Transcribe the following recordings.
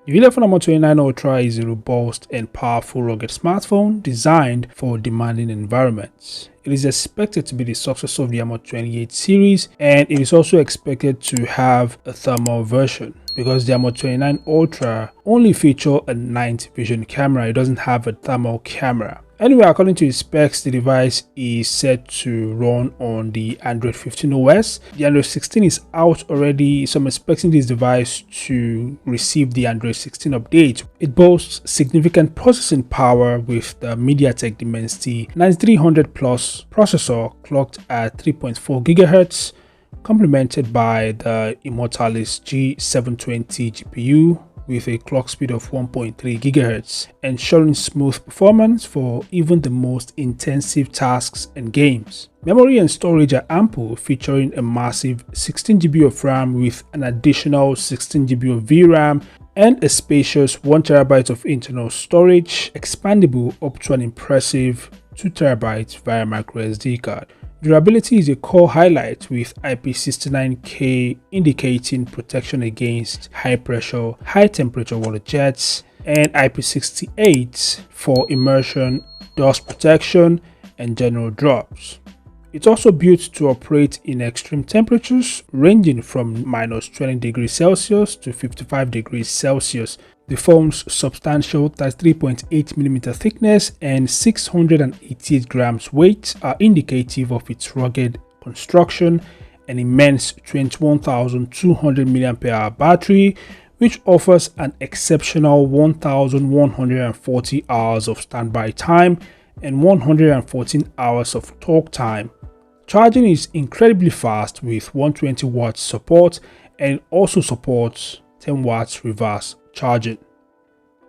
The Ulefone Armor 29 Ultra is a robust and powerful rugged smartphone designed for demanding environments. It is expected to be the successor of the Armor 28 series, and it is also expected to have a thermal version because the Armor 29 Ultra only features a night vision camera. It doesn't have a thermal camera. Anyway, according to its specs, the device is set to run on the Android 15 OS. The Android 16 is out already, so I'm expecting this device to receive the Android 16 update. It boasts significant processing power with the MediaTek Dimensity 9300 Plus processor clocked at 3.4 GHz, complemented by the Immortalis G720 GPU with a clock speed of 1.3 GHz, ensuring smooth performance for even the most intensive tasks and games. Memory and storage are ample, featuring a massive 16 GB of RAM with an additional 16 GB of VRAM and a spacious 1 TB of internal storage, expandable up to an impressive 2 TB via microSD card. Durability is a core highlight, with IP69K indicating protection against high pressure, high temperature water jets, and IP68 for immersion, dust protection, and general drops. It's also built to operate in extreme temperatures ranging from -20 degrees Celsius to 55 degrees Celsius. The phone's substantial 33.8mm thickness and 688 grams weight are indicative of its rugged construction. An immense 21,200 mAh battery, which offers an exceptional 1,140 hours of standby time and 114 hours of talk time. Charging is incredibly fast with 120 watts support, and also supports 10 watts reverse charging.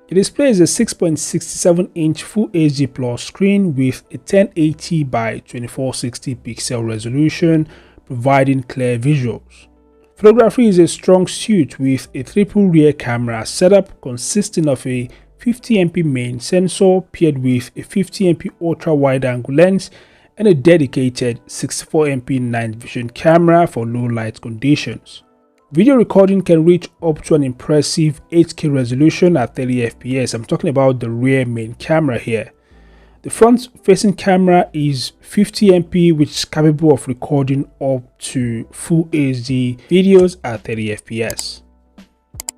The display is a 6.67-inch Full HD Plus screen with a 1080 by 2460 pixel resolution, providing clear visuals. Photography is a strong suit with a triple rear camera setup consisting of a 50MP main sensor paired with a 50MP ultra wide angle lens and a dedicated 64MP night vision camera for low light conditions. Video recording can reach up to an impressive 8K resolution at 30 FPS. I'm talking about the rear main camera here. The front-facing camera is 50MP, which is capable of recording up to Full HD videos at 30 FPS.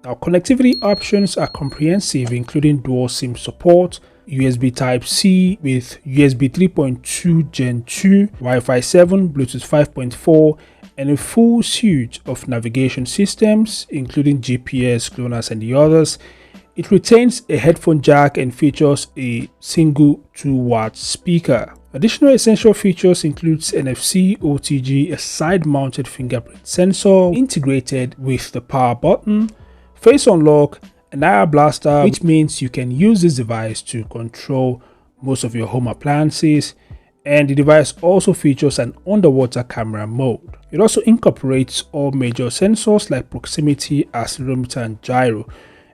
Now, connectivity options are comprehensive, including dual SIM support, USB Type-C with USB 3.2 Gen 2, Wi-Fi 7, Bluetooth 5.4, and a full suite of navigation systems, including GPS, GLONASS, and the others. It retains a headphone jack and features a single 2-watt speaker. Additional essential features includes NFC, OTG, a side-mounted fingerprint sensor integrated with the power button, face unlock, an IR blaster, which means you can use this device to control most of your home appliances, and the device also features an underwater camera mode. It also incorporates all major sensors like proximity, accelerometer, and gyro,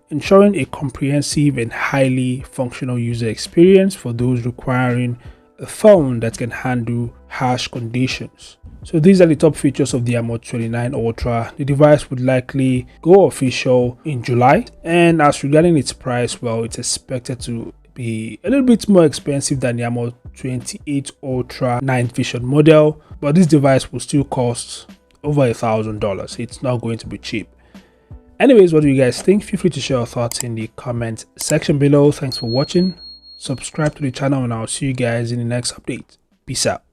ensuring a comprehensive and highly functional user experience for those requiring a phone that can handle harsh conditions. So these are the top features of the Armor 29 Ultra. The device would likely go official in July, and as regarding its price, well, it's expected to be a little bit more expensive than the Armor 28 Ultra night vision model, but this device will still cost over $1,000. It's not going to be cheap. Anyways, what do you guys think? Feel free to share your thoughts in the comment section below. Thanks for watching. Subscribe to the channel, and I'll see you guys in the next update. Peace out.